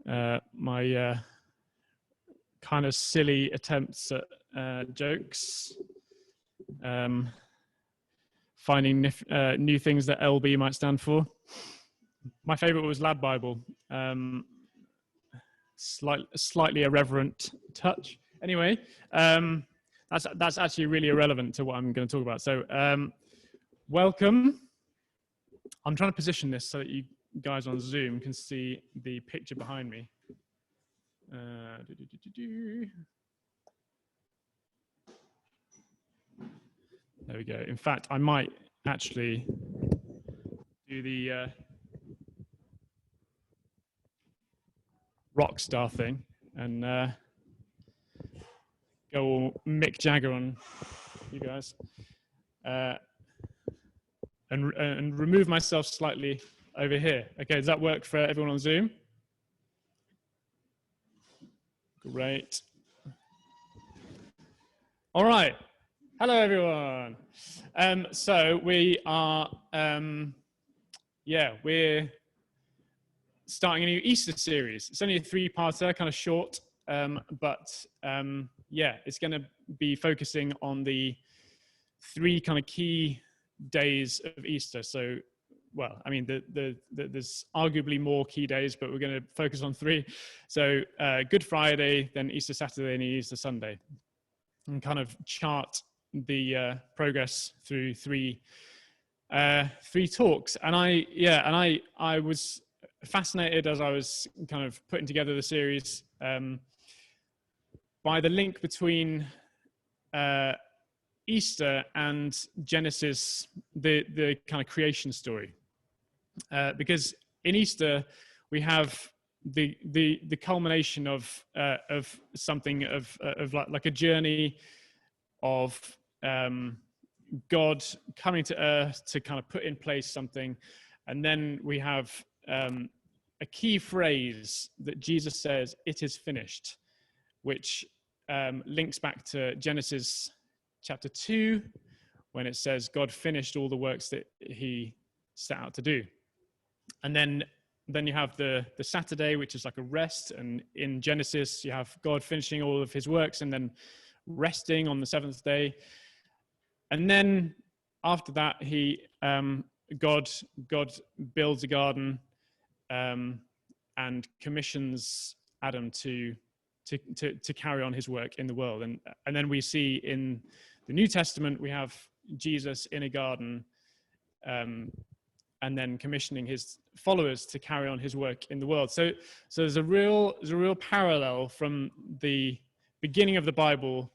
my kind of silly attempts at jokes, finding new things that LB might stand for. My favorite was Lab Bible. Slightly irreverent touch. Anyway, that's actually really irrelevant to what I'm going to talk about. So welcome. I'm trying to position this so that you guys on Zoom can see the picture behind me. There we go. In fact, I might actually do the rock star thing and go all Mick Jagger on you guys, and remove myself slightly over here. Okay, does that work for everyone on Zoom? Great. All right. Hello, everyone. So we are, we're starting a new Easter series. It's only a 3-parter, kind of short, but it's going to be focusing on the 3 kind of key days of Easter. So, well, I mean, there's arguably more key days, but we're going to focus on 3. So Good Friday, then Easter Saturday, and Easter Sunday, and kind of chart the progress through 3 talks. And I was fascinated as I was kind of putting together the series by the link between Easter and Genesis, the kind of creation story, because in Easter we have the culmination of something of like a journey of God coming to earth to kind of put in place something, and then we have a key phrase that Jesus says, "It is finished," which links back to Genesis chapter 2, when it says God finished all the works that he set out to do. And then you have the Saturday, which is like a rest, and in Genesis you have God finishing all of his works and then resting on the 7th day. And then after that God builds a garden and commissions Adam to carry on his work in the world. And then we see in the New Testament, we have Jesus in a garden, and then commissioning his followers to carry on his work in the world. So there's a real parallel from the beginning of the Bible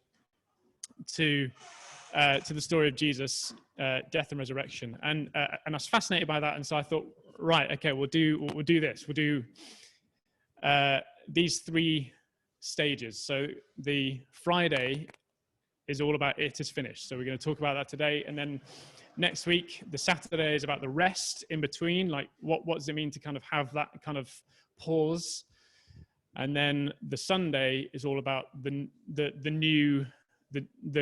to the story of Jesus' death and resurrection. And I was fascinated by that, and so I thought, right, okay, we'll do this. We'll do these 3 stages. So the Friday is all about it is finished. So we're going to talk about that today. And then next week, the Saturday is about the rest in between. Like what does it mean to kind of have that kind of pause? And then the Sunday is all about the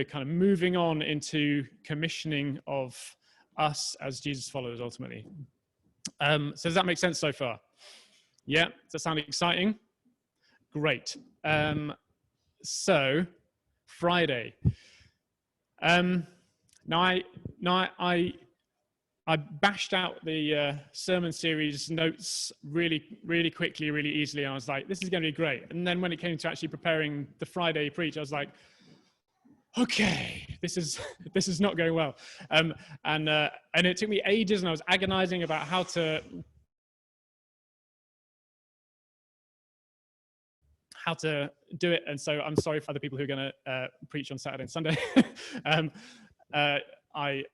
kind of moving on into commissioning of us as Jesus followers ultimately. So does that make sense so far? Yeah, does that sound exciting? Great. So Friday. Now I bashed out the sermon series notes really quickly, really easily. And I was like, this is going to be great. And then when it came to actually preparing the Friday preach, I was like, okay, this is not going well. And it took me ages, and I was agonizing about how to do it. And so I'm sorry for the people who are going to preach on Saturday and Sunday. I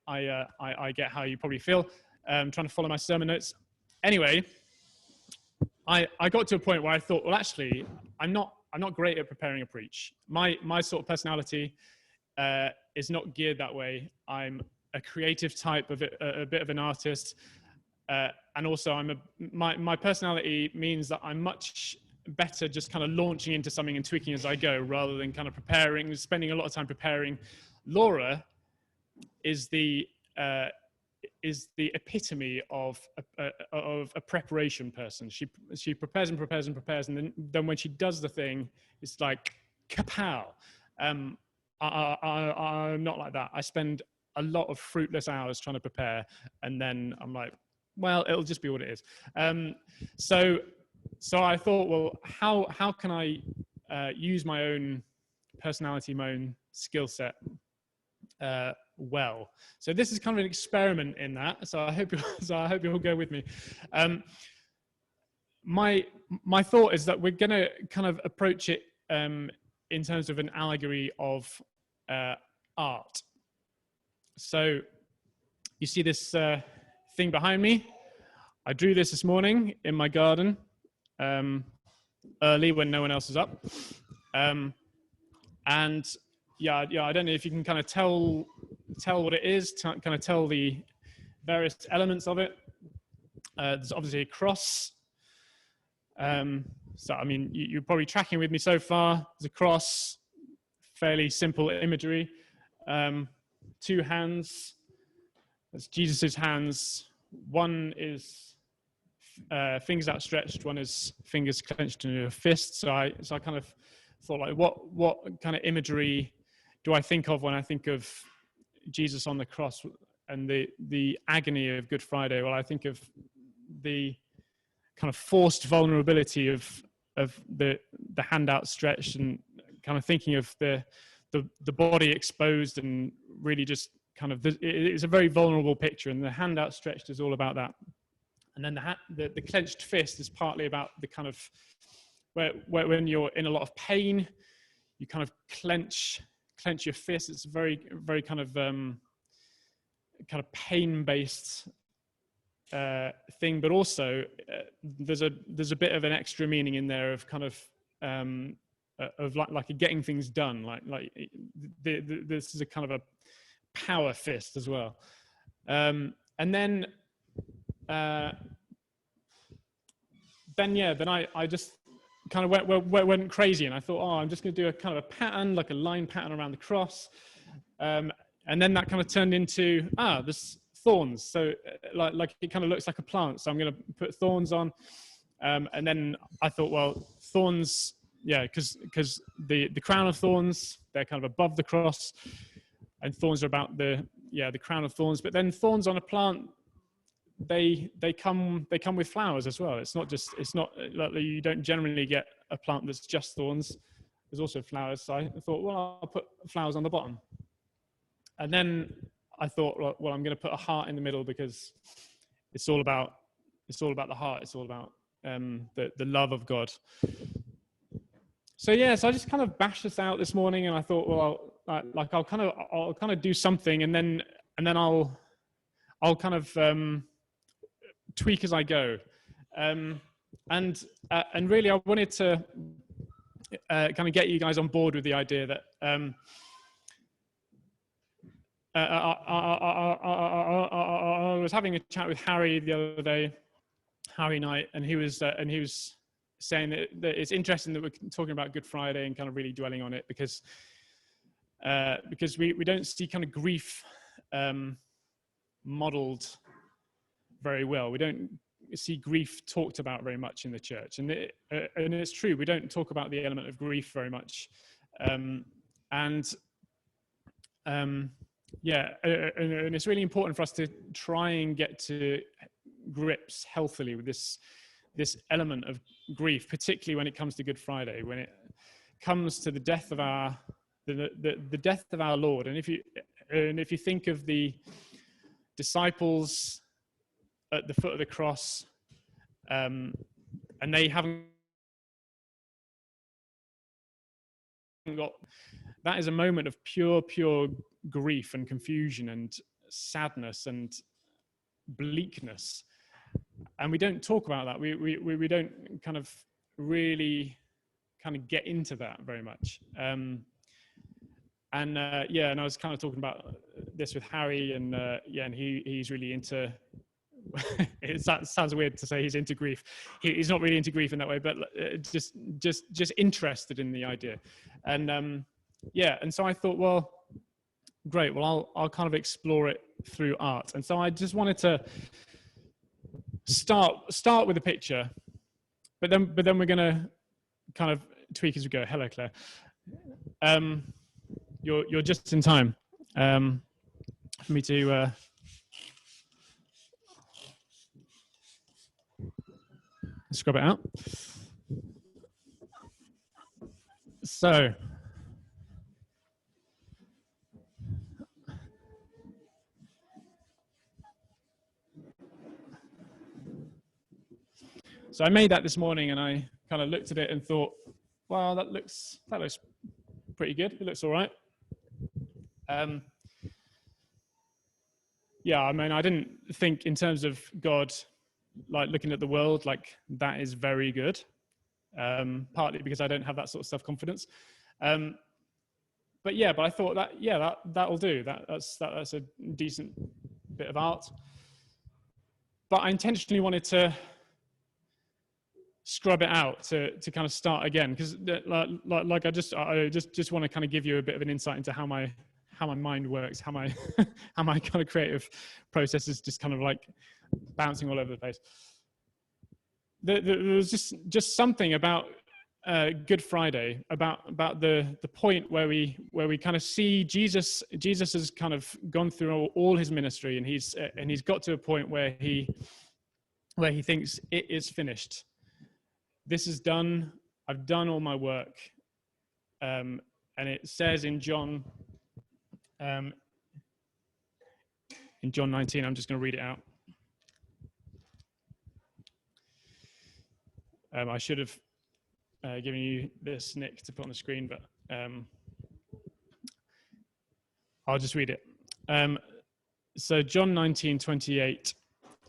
get how you probably feel trying to follow my sermon notes. Anyway, I got to a point where I thought, well, actually, I'm not great at preparing a preach. My sort of personality is not geared that way. I'm a creative type, a bit of an artist, and also my personality means that I'm much better just kind of launching into something and tweaking as I go, rather than kind of spending a lot of time preparing. Laura is the is the epitome of a preparation person. She prepares and prepares and prepares, and then when she does the thing, it's like kapow. I'm not like that. I spend a lot of fruitless hours trying to prepare, and then I'm like, well, it'll just be what it is. So I thought, well, how can I use my own personality, my own skill set well? So this is kind of an experiment in that. So I hope you'll go with me. My thought is that we're going to kind of approach it in terms of an allegory of art. So you see this thing behind me. I drew this morning in my garden early when no one else is up. And yeah, I don't know if you can kind of tell what it is, kind of tell the various elements of it. There's obviously a cross. So, I mean, you're probably tracking with me so far. There's a cross, fairly simple imagery. Two hands. That's Jesus's hands. One is fingers outstretched. One is fingers clenched in a fist. So I kind of thought, like, what kind of imagery do I think of when I think of Jesus on the cross and the agony of Good Friday? Well, I think of the kind of forced vulnerability of the hand outstretched, and kind of thinking of the body exposed, and really just kind of it's a very vulnerable picture, and the hand outstretched is all about that. And then the clenched fist is partly about the kind of where when you're in a lot of pain, you kind of clench your fist. It's a very kind of pain-based thing, but also there's a bit of an extra meaning in there of kind of like getting things done. Like this is a kind of a power fist as well. And then I just kind of went crazy, and I thought, I'm just going to do a kind of a pattern, like a line pattern around the cross. And then that kind of turned into, there's thorns. So like it kind of looks like a plant. So I'm going to put thorns on. And then I thought, well, thorns, yeah, because the crown of thorns, they're kind of above the cross, and thorns are about the crown of thorns. But then thorns on a plant, they come with flowers as well. It's not like you don't generally get a plant that's just thorns. There's also flowers. So I thought, well, I'll put flowers on the bottom. And then I thought, well, I'm going to put a heart in the middle, because it's all about the heart. It's all about the love of God. So so I just kind of bashed this out this morning, and I thought, well, I'll kind of do something, and then I'll kind of tweak as I go. And really, I wanted to kind of get you guys on board with the idea that I was having a chat with Harry the other day, Harry Knight, and he was saying that it's interesting that we're talking about Good Friday and kind of really dwelling on it, because we don't see kind of grief modeled very well. We don't see grief talked about very much in the church, and it's true, we don't talk about the element of grief very much. And it's really important for us to try and get to grips healthily with this element of grief, particularly when it comes to Good Friday, when it comes to the death of the death of our Lord. And if you think of the disciples at the foot of the cross, and they haven't got, that is a moment of pure grief and confusion and sadness and bleakness, and we don't talk about that. We don't kind of really kind of get into that very much. And I was kind of talking about this with Harry, and and he's really into it sounds weird to say he's into grief. He's not really into grief in that way, but just interested in the idea. And and so I thought, well, great. Well, I'll kind of explore it through art. And so I just wanted to start with a picture, but then we're going to kind of tweak as we go. Hello, Claire. You're just in time for me to scrub it out. So I made that this morning, and I kind of looked at it and thought, well, that looks pretty good. It looks all right. Yeah, I mean, I didn't think in terms of God, like looking at the world, like that is very good. Partly because I don't have that sort of self-confidence. But I thought that that'll do. That's a decent bit of art. But I intentionally wanted to scrub it out to kind of start again, because like I just want to kind of give you a bit of an insight into how my mind works, how my kind of creative process is just kind of like bouncing all over the place. There was just something about Good Friday, about the point where we kind of see Jesus has kind of gone through all his ministry, and he's got to a point where he thinks it is finished. This is done. I've done all my work. And it says in John 19, I'm just going to read it out. I should have given you this, Nick, to put on the screen, but I'll just read it. So John 19:28.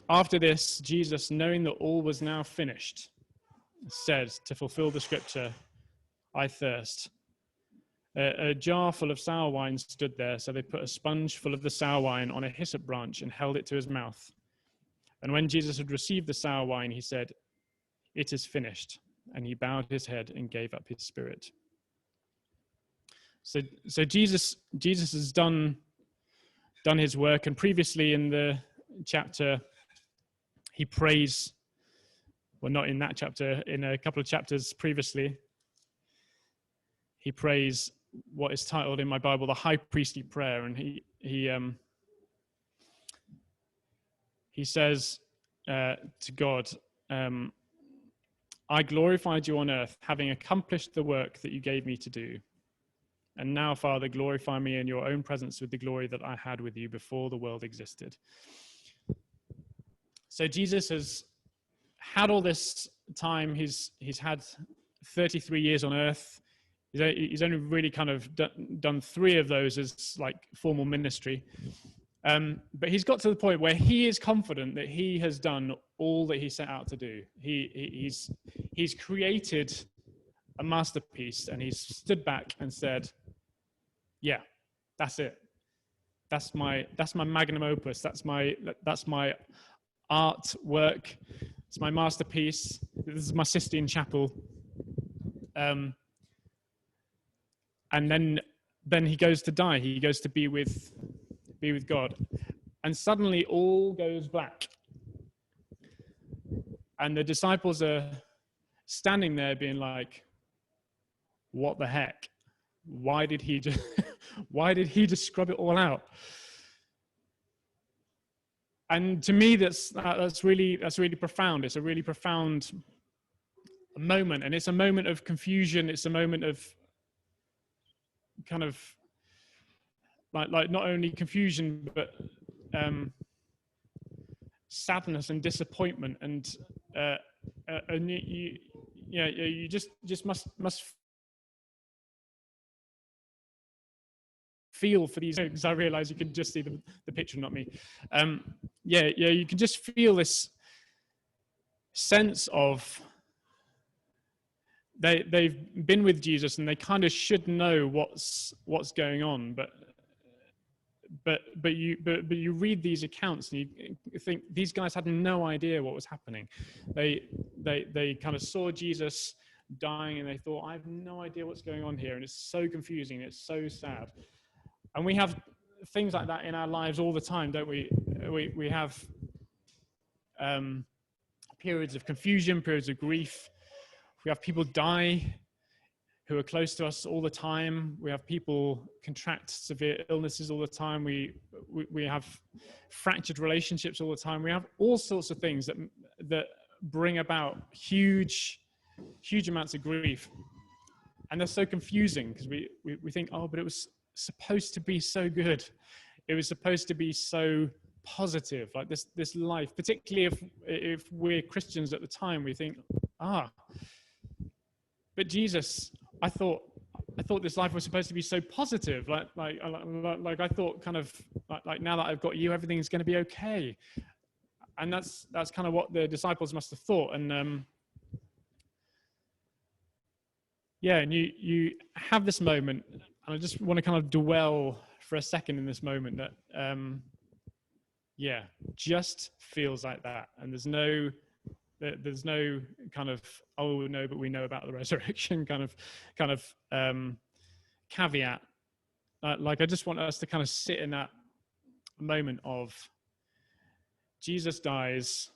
After this, Jesus, knowing that all was now finished, said, to fulfill the scripture, I thirst. A jar full of sour wine stood there, so they put a sponge full of the sour wine on a hyssop branch and held it to his mouth. And when Jesus had received the sour wine, he said, it is finished. And he bowed his head and gave up his spirit. So Jesus has done his work, and previously in the chapter, he prays. Well, not in that chapter, in a couple of chapters previously, he prays what is titled in my Bible the high priestly prayer, and he says to God, I glorified you on earth, having accomplished the work that you gave me to do. And now, Father, glorify me in your own presence with the glory that I had with you before the world existed. So Jesus has had all this time. He's had 33 years on earth. He's only really kind of done 3 of those as like formal ministry. But he's got to the point where he is confident that he has done all that he set out to do. He's created a masterpiece, and he's stood back and said, yeah, that's it. That's my magnum opus. That's my artwork. It's my masterpiece. This is my Sistine Chapel. And then he goes to die. He goes to be with God. And suddenly all goes black. And the disciples are standing there being like, what the heck? Why did he just scrub it all out? And to me, that's really profound. It's a really profound moment, and it's a moment of confusion. It's a moment of kind of like not only confusion, but sadness and disappointment, and you just must feel for these, because I realize you can just see the picture, not me. You can just feel this sense of they've been with Jesus, and they kind of should know what's going on, but you read these accounts and you think these guys had no idea what was happening. They kind of saw Jesus dying, and they thought, I have no idea what's going on here, and it's so confusing, it's so sad. And we have things like that in our lives all the time, don't we? We have periods of confusion, periods of grief. We have people die who are close to us all the time. We have people contract severe illnesses all the time. We have fractured relationships all the time. We have all sorts of things that bring about huge amounts of grief. And they're so confusing because we think, oh, but it was supposed to be so good. It was supposed to be so positive, like this life, particularly if we're Christians at the time, we think, but Jesus, I thought this life was supposed to be so positive. Like I thought kind of like now that I've got you, everything's going to be okay. And that's kind of what the disciples must have thought. And and you have this moment, and I just want to kind of dwell for a second in this moment that just feels like that. And there's no kind of, oh no, but we know about the resurrection kind of caveat. Like I just want us to kind of sit in that moment of Jesus dies.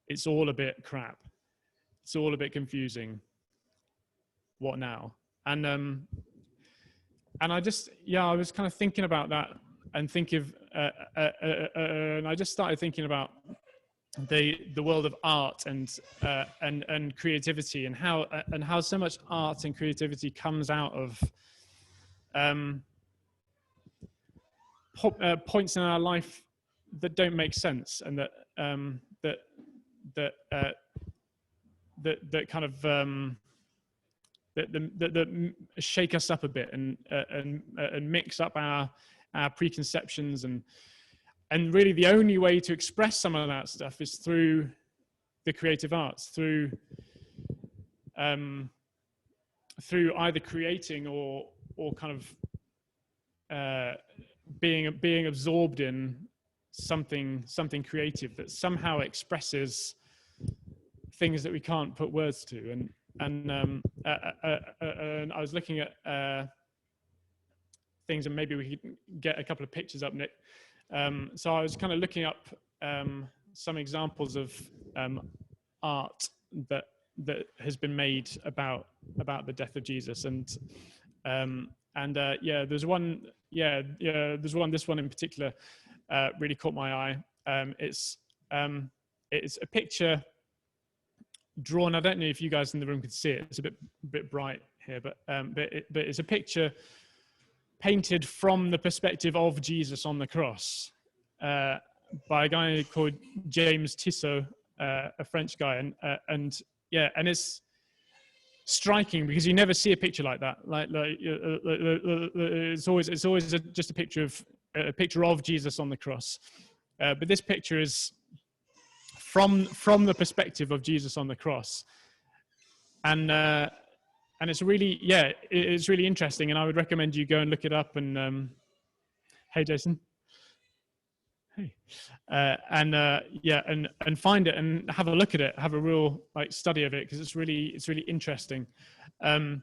It's all a bit crap. It's all a bit confusing. What now? And I just, I was kind of thinking about that and and I just started thinking about the world of art and creativity, and how so much art and creativity comes out of points in our life that don't make sense, and that kind of that shake us up a bit and mix up our preconceptions, and really the only way to express some of that stuff is through the creative arts, through either creating or kind of being absorbed in something creative that somehow expresses things that we can't put words to. And I was looking at things, and maybe we could get a couple of pictures up, Nick. So I was kind of looking up some examples of art that has been made about the death of Jesus, and there's one. There's one. This one in particular really caught my eye. It's a picture drawn. I don't know if you guys in the room could see it. It's a bit bright here, but it's a picture painted from the perspective of Jesus on the cross by a guy called James Tissot, a French guy, and it's striking because you never see a picture like that. It's always just a picture of Jesus on the cross, but this picture is from the perspective of Jesus on the cross, and it's really it's really interesting, and I would recommend you go and look it up. And hey, Jason. Hey, and find it and have a look at it, have a real study of it, because it's really interesting. And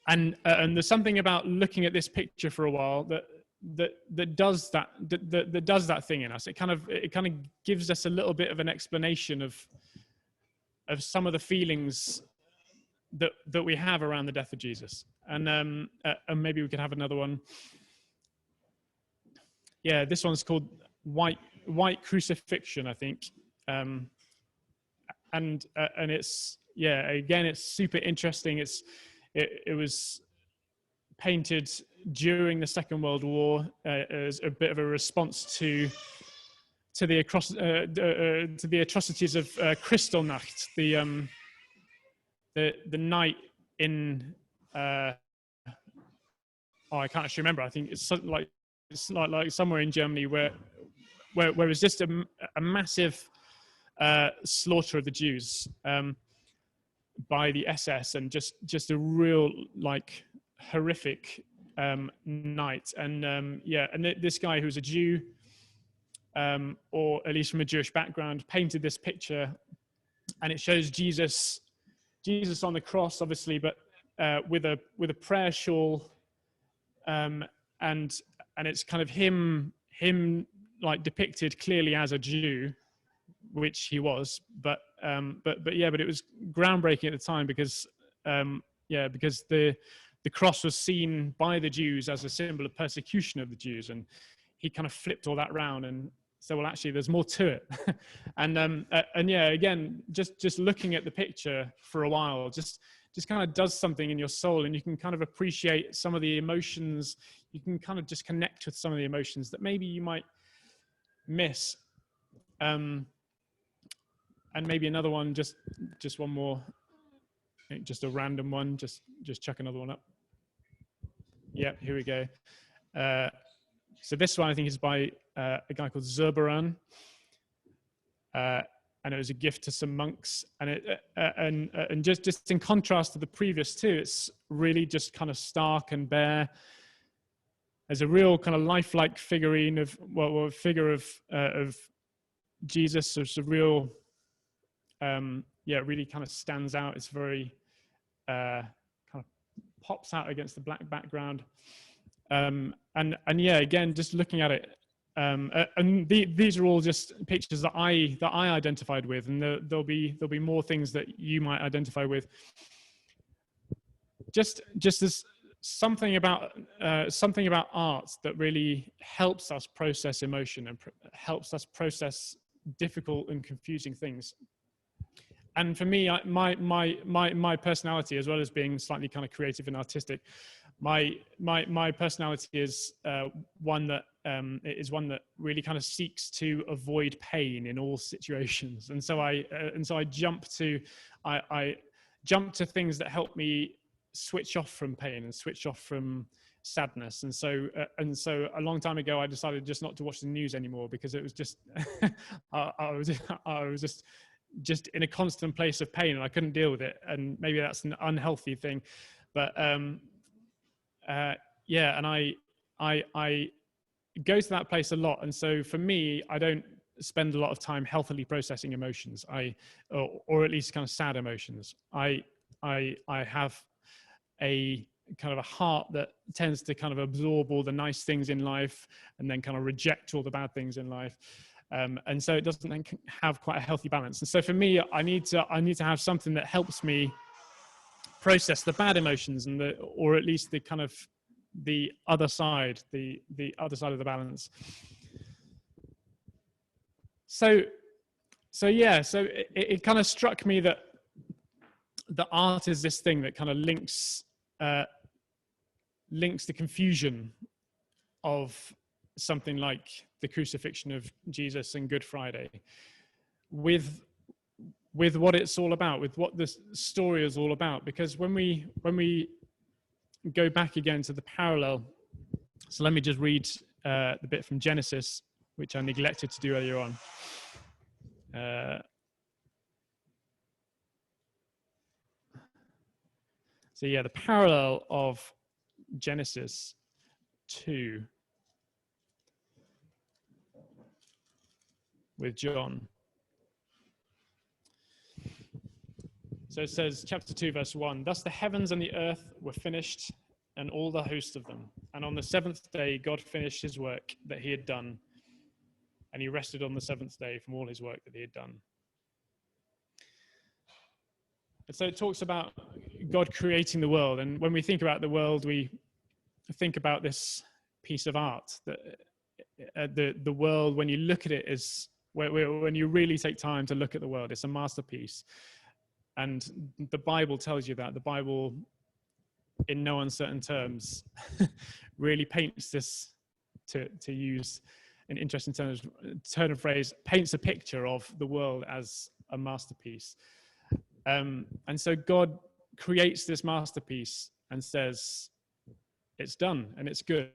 there's something about looking at this picture for a while that does that thing in us. It kind of gives us a little bit of an explanation of some of the feelings that we have around the death of Jesus. And maybe we could have another one. Yeah, this one's called White Crucifixion, I think. And it's, again, it's super interesting. It was painted during the Second World War as a bit of a response to the atrocities of Kristallnacht, the night in I can't actually remember. I think it's something like somewhere in Germany where it was just a massive slaughter of the Jews by the SS, and just a real horrific night. And and this guy who's a Jew, or at least from a Jewish background, painted this picture, and it shows Jesus on the cross, obviously, but with a prayer shawl and it's kind of him like depicted clearly as a Jew, which he was, but it was groundbreaking at the time because because the cross was seen by the Jews as a symbol of persecution of the Jews, and he kind of flipped all that around and said, well, actually, there's more to it. And yeah, again, just looking at the picture for a while, just kind of does something in your soul, and you can kind of appreciate some of the emotions. You can kind of just connect with some of the emotions that maybe you might miss. And maybe another one, just one more, just a random one, just chuck another one up. Yeah, here we go. So this one I think is by a guy called Zurbaran, and it was a gift to some monks. And just in contrast to the previous two, it's really just kind of stark and bare. There's a real kind of lifelike figurine of figure of Jesus. So it's a real it really kind of stands out. It's very kind of pops out against the black background. And yeah, again, just looking at it, and these are all just pictures that I identified with, and there'll be more things that you might identify with. Just as something about art that really helps us process emotion and helps us process difficult and confusing things. And for me, my personality, as well as being slightly kind of creative and artistic, my personality is one that really kind of seeks to avoid pain in all situations. And so I jump to things that help me switch off from pain and switch off from sadness. And so a long time ago, I decided just not to watch the news anymore, because it was just I was just in a constant place of pain, and I couldn't deal with it. And maybe that's an unhealthy thing, but yeah, and I go to that place a lot. And so for me, I don't spend a lot of time healthily processing emotions, or at least kind of sad emotions. I have a kind of a heart that tends to kind of absorb all the nice things in life and then kind of reject all the bad things in life. And so it doesn't then have quite a healthy balance. And so for me, I need to have something that helps me process the bad emotions, and or at least the kind of the other side of the balance. So yeah, so it kind of struck me that the art is this thing that kind of links the confusion of something like the crucifixion of Jesus and Good Friday with what it's all about, with what this story is all about. Because when we go back again to the parallel, so let me just read the bit from Genesis, which I neglected to do earlier on. So yeah, the parallel of Genesis 2 with John. So it says, chapter 2, verse 1, "Thus the heavens and the earth were finished, and all the host of them. And on the seventh day, God finished his work that he had done, and he rested on the seventh day from all his work that he had done." And so it talks about God creating the world. And when we think about the world, we think about this piece of art. That the world, when you look at it, is when you really take time to look at the world, it's a masterpiece. And the Bible tells you that. The Bible, in no uncertain terms, really paints this, to use an interesting turn of phrase, paints a picture of the world as a masterpiece. And so God creates this masterpiece and says, it's done and it's good.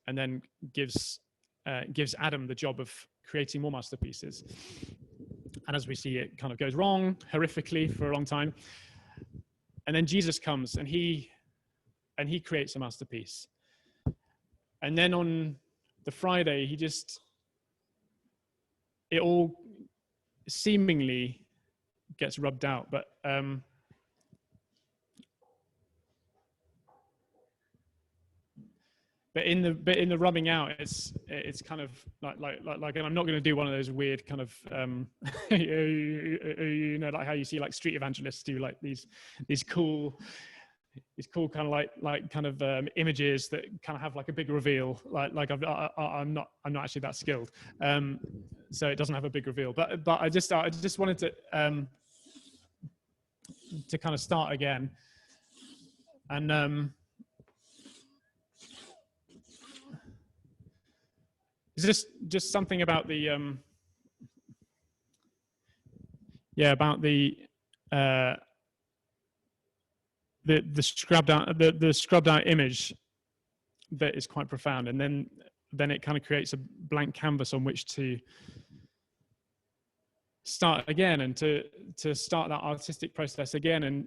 And then gives Adam the job of creating more masterpieces. And as we see, it kind of goes wrong horrifically for a long time. And then Jesus comes and he creates a masterpiece. And then on the Friday, it all seemingly gets rubbed out. But in the rubbing out, it's kind of like, and I'm not going to do one of those weird kind of you know, like how you see like street evangelists do like these cool kind of like kind of images that kind of have like a big reveal. Like I'm not actually that skilled, so it doesn't have a big reveal. But I just wanted to kind of start again, and it's just something about the about the scrubbed out the scrubbed out image that is quite profound, and then it kind of creates a blank canvas on which to start again and to start that artistic process again. And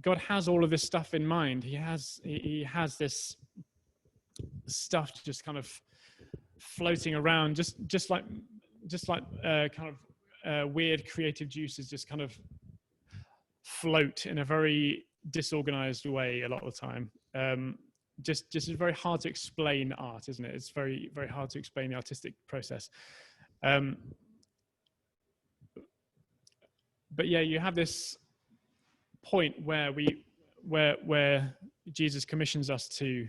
God has all of this stuff in mind. He has this stuff just kind of floating around, just like kind of weird creative juices just kind of float in a very disorganized way a lot of the time. Just it's very hard to explain art, isn't it? It's very, very hard to explain the artistic process. But yeah, you have this point where where Jesus commissions us to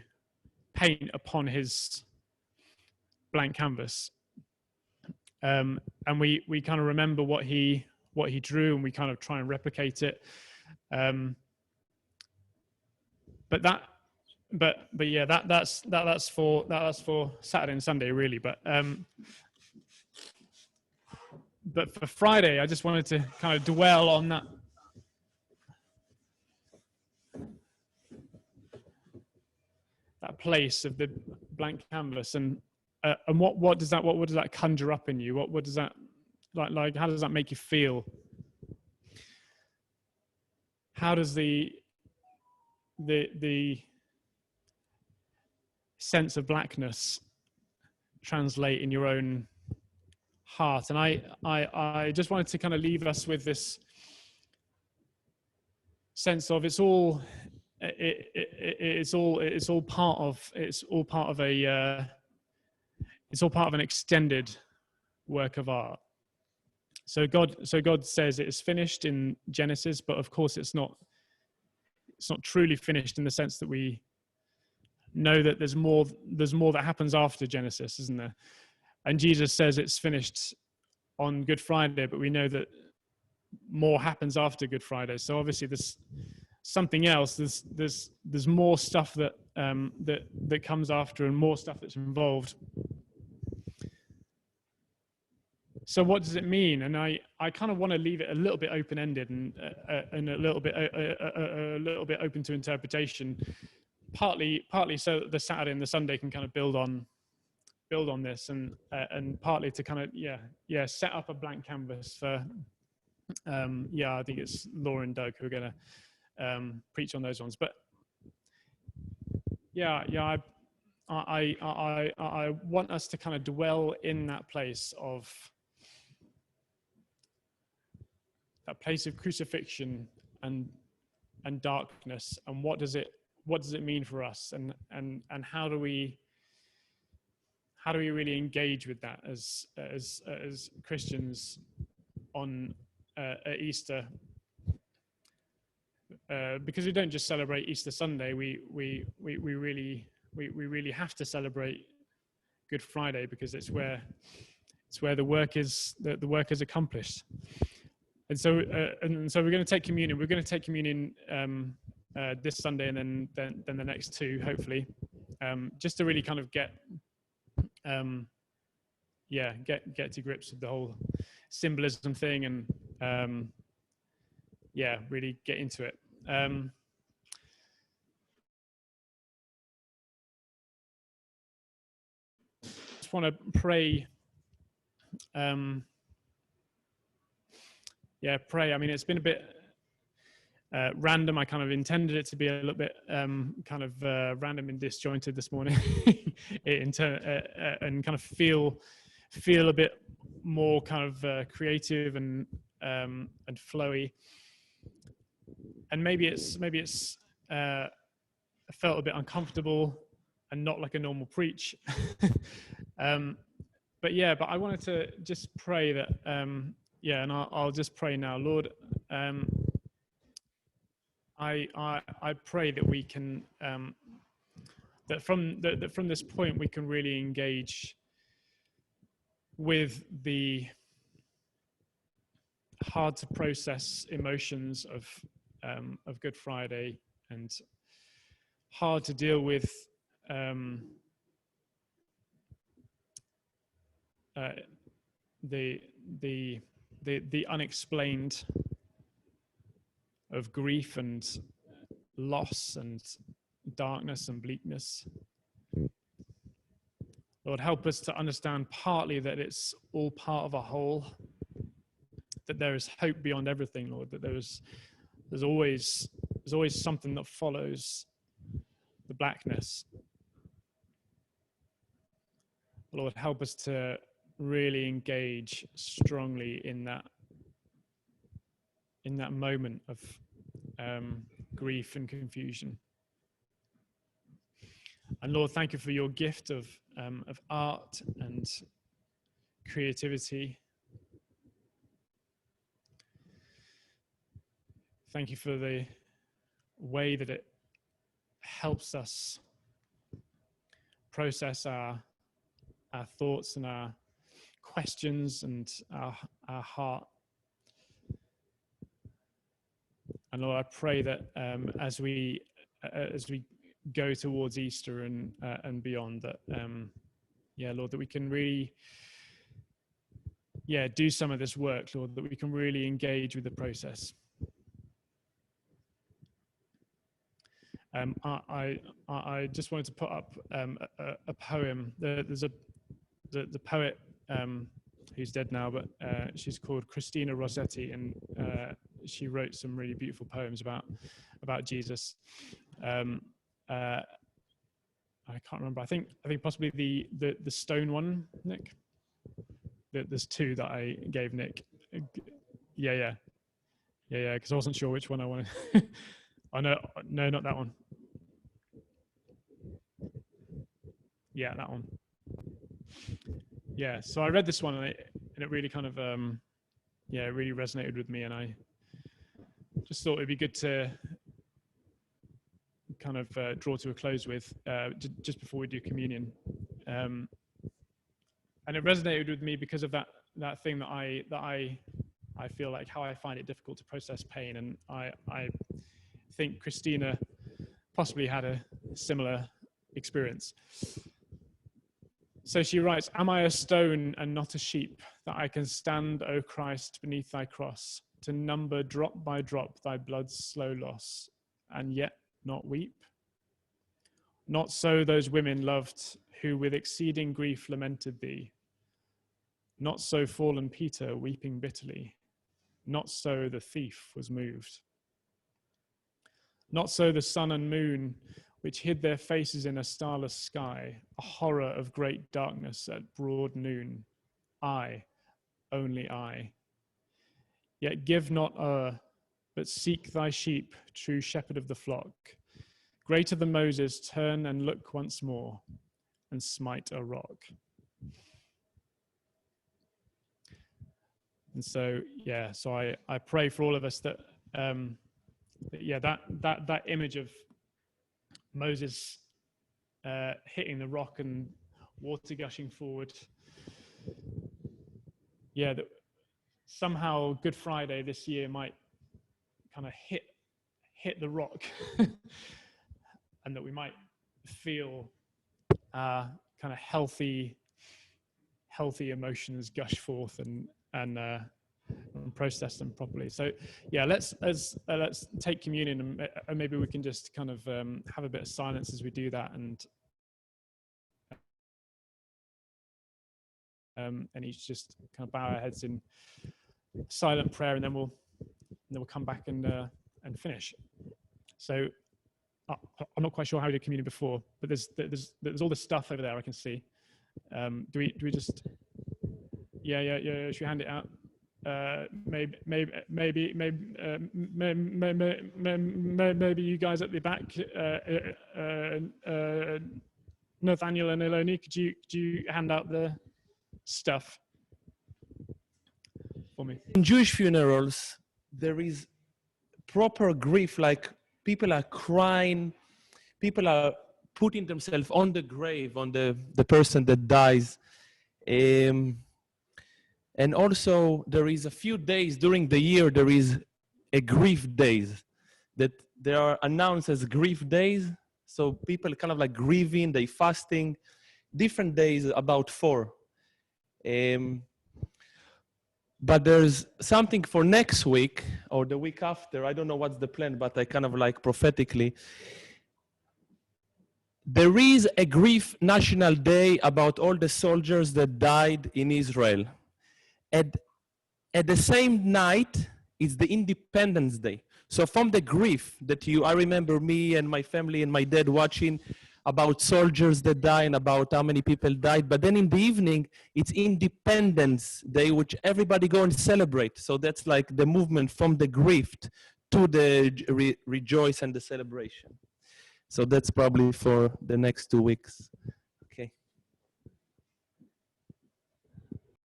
paint upon his blank canvas, and we kind of remember what he drew, and we kind of try and replicate it. But yeah, that's for Saturday and Sunday really. But for Friday, I just wanted to kind of dwell on that place of the blank canvas, and what does that conjure up in you? What does that like? How does that make you feel? How does the sense of blackness translate in your own heart? And I just wanted to kind of leave us with this sense of it's all part of an extended work of art. So God says it is finished in Genesis, but of course it's not truly finished in the sense that we know that there's more that happens after Genesis, isn't there? And Jesus says it's finished on Good Friday, but we know that more happens after Good Friday. So obviously there's something else. There's more stuff that that comes after, and more stuff that's involved. So what does it mean? And I kind of want to leave it a little bit open-ended and a little bit open to interpretation. Partly so that the Saturday and the Sunday can kind of build on this, and partly to kind of set up a blank canvas for I think it's Laura and Doug who are going to preach on those ones. But I want us to kind of dwell in that place of crucifixion and darkness, and what does it mean for us, and how do we really engage with that as Christians on at Easter, because we don't just celebrate Easter Sunday. We really have to celebrate Good Friday, because it's where the work is accomplished. And so we're going to take communion. We're going to take communion this Sunday, and then the next two, hopefully, just to really kind of get to grips with the whole symbolism thing, and really get into it. Just want to pray. Pray. I mean, it's been a bit random. I kind of intended it to be a little bit kind of random and disjointed this morning, and kind of feel a bit more kind of creative and flowy. And maybe it's felt a bit uncomfortable not like a normal preach. But I wanted to just pray that, and I'll just pray now. Lord, I pray that we can, that from this point we can really engage with the hard to process emotions of Good Friday, and hard to deal with the unexplained of grief and loss and darkness and bleakness. Lord, help us to understand partly that it's all part of a whole, that there is hope beyond everything, Lord, that there's always something that follows the blackness. Lord, help us to really engage strongly in that moment of grief and confusion. And Lord, thank you for your gift of art and creativity. Thank you for the way that it helps us process our thoughts and our questions and our heart. And Lord, I pray that as we go towards Easter and beyond, that Lord, that we can really do some of this work, Lord, that we can really engage with the process. I just wanted to put up a poem. There's the poet who's dead now, but she's called Christina Rossetti, and she wrote some really beautiful poems about Jesus. I can't remember. I think possibly the stone one, Nick. There's two that I gave Nick. Yeah. Because I wasn't sure which one I wanted. Oh no, not that one. Yeah, that one. Yeah, so I read this one and it really kind of it really resonated with me, and I just thought it'd be good to kind of draw to a close with just before we do communion. And it resonated with me because of that thing that I feel like how I find it difficult to process pain, and I think Christina possibly had a similar experience. So she writes, "Am I a stone and not a sheep, that I can stand, O Christ, beneath thy cross, to number drop by drop thy blood's slow loss, and yet not weep? Not so those women loved, who with exceeding grief lamented thee. Not so fallen Peter, weeping bitterly. Not so the thief was moved. Not so the sun and moon, which hid their faces in a starless sky, a horror of great darkness at broad noon. I, only I. Yet give not o'er, but seek thy sheep, true shepherd of the flock. Greater than Moses, turn and look once more, and smite a rock." And so, I pray for all of us that, that image of Moses hitting the rock and water gushing forward, that somehow Good Friday this year might kind of hit the rock, and that we might feel kind of healthy emotions gush forth and process them properly. So let's take communion, and maybe we can just kind of have a bit of silence as we do that, and each just kind of bow our heads in silent prayer, and then we'll come back and finish. So I'm not quite sure how we did communion before, but there's all this stuff over there I can see. Do we just should we hand it out? Maybe you guys at the back Nathaniel and Eloni, could you hand out the stuff for me? In Jewish funerals, there is proper grief, like people are crying, people are putting themselves on the grave, on the person that dies. And also there is a few days during the year, there is a grief days that they are announced as grief days. So people kind of like grieving, they fasting, different days, about 4. But there's something for next week or the week after. I don't know what's the plan, but I kind of like prophetically. There is a grief national day about all the soldiers that died in Israel. At the same night, it's the Independence Day. So from the grief that I remember me and my family and my dad watching about soldiers that died and about how many people died. But then in the evening, it's Independence Day, which everybody go and celebrate. So that's like the movement from the grief to the rejoice and the celebration. So that's probably for the next 2 weeks.